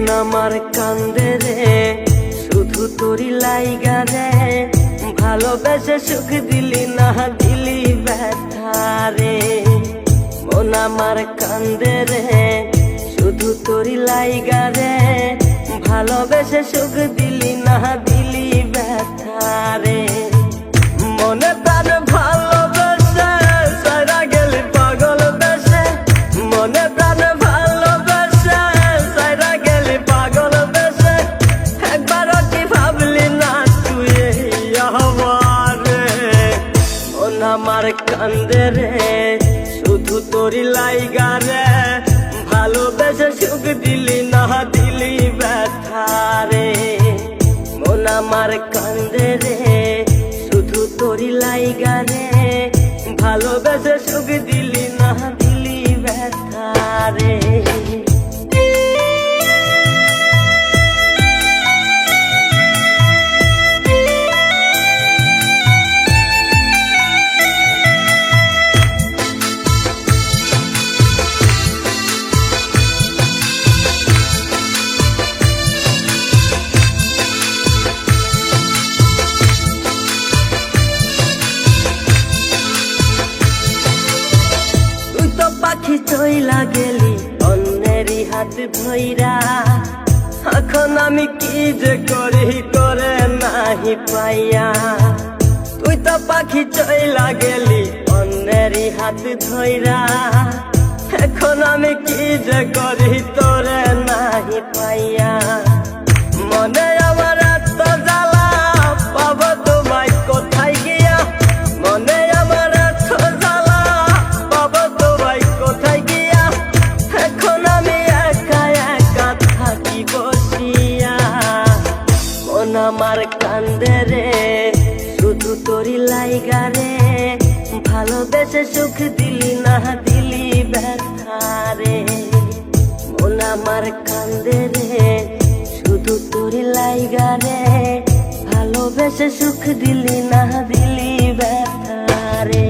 মন আমার কান্দে রে শুধু তোরি লাইগা রে, ভালোবেসে সুখ দিলি না দিলি ব্যথা রে। মন আমার কান্দে রে শুধু তোরি লাইগা রে, ভালোবেসে সুখ দিলি না দিলি ব্যথা রে। মনে প্রাণ ভালোবেসে সারা গেলি পাগল বেশে, মনে প্রাণ ভালোবেসে সারা গেলি পাগল বেশে, একবারও কি ভাবলি না তুই আমারে। মন আমার কান্দে রে শুধু তোরি লাইগা রে, ভালোবেসে সুখ দিলি না দিলি ব্যথা রে। মন আমার কান্দে রে শুধু তোরি লাইগা রে, ভালোবেসে সুখ দিলি না দিলি ব্যথা রে। পাখি চইলা গেলি অন্যেরই হাত ধইরা, এখন আমি কি যে করি করে নাহি পাইয়া। তুই তো পাখি চইলা গেলি অন্যেরই হাত ধইরা, এখন আমি কি যে করি তোরে নাহি পাইয়া। মনে আমার এত জ্বালা পাবো তোমায় কোথায় গিয়া, মনে আমার এত জ্বালা পাবো তোমায় কোথায় গিয়া, এখন আমি একা একা থাকি বসিয়া। মন আমার কান্দে রে শুধু তোরি লাইগা রে, ভালোবেসে সুখ দিলি না দিলি ব্যথা রে। মন আমার কান্দে রে শুধু তোরি লাইগা রে, ভালোবেসে সুখ দিলি না দিলি ব্যথা রে।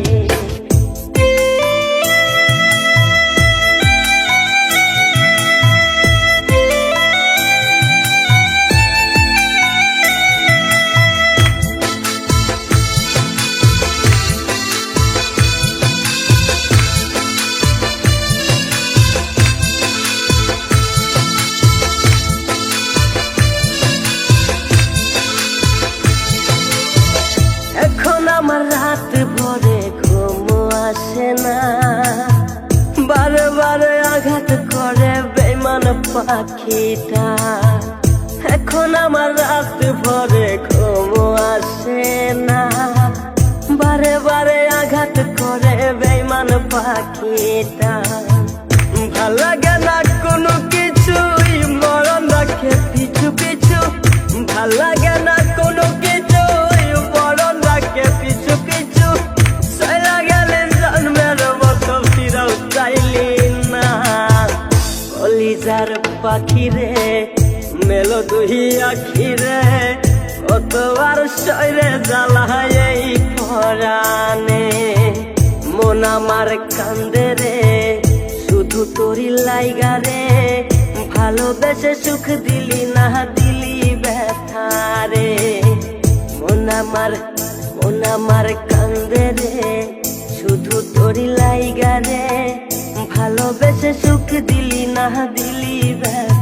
আমার রাত ভরে ঘুম আসে না, বারে বারে আঘাত করে বেঈমান পাখিটা। এখন আমার রাত ভরে ঘুম আসে না, বারে বারে আঘাত করে বেঈমান পাখিটা। ভাল লাগে না কোনো কিছুই মরণ রাখে পিছু পিছু, ভাল লাগে না কোনো কিছুই মরণ রাখে পিছু পিছু। সারা গেলে জন্মের মতো ফিরেও চাইলি না, কলিজার পাখি রে মেলো দুই আখি রে, কতবার শরীরে জ্বালায় এই পরাণে। মন আমার কান্দে রে শুধু তোরি লাইগা রে, ভালোবেসে সুখ দিলি না দিলি ব্যথা রে। মন আমার কান্দে রে শুধু তোরি লাইগা রে, ভালোবেসে সুখ দিলি না দিলি ব্যথা।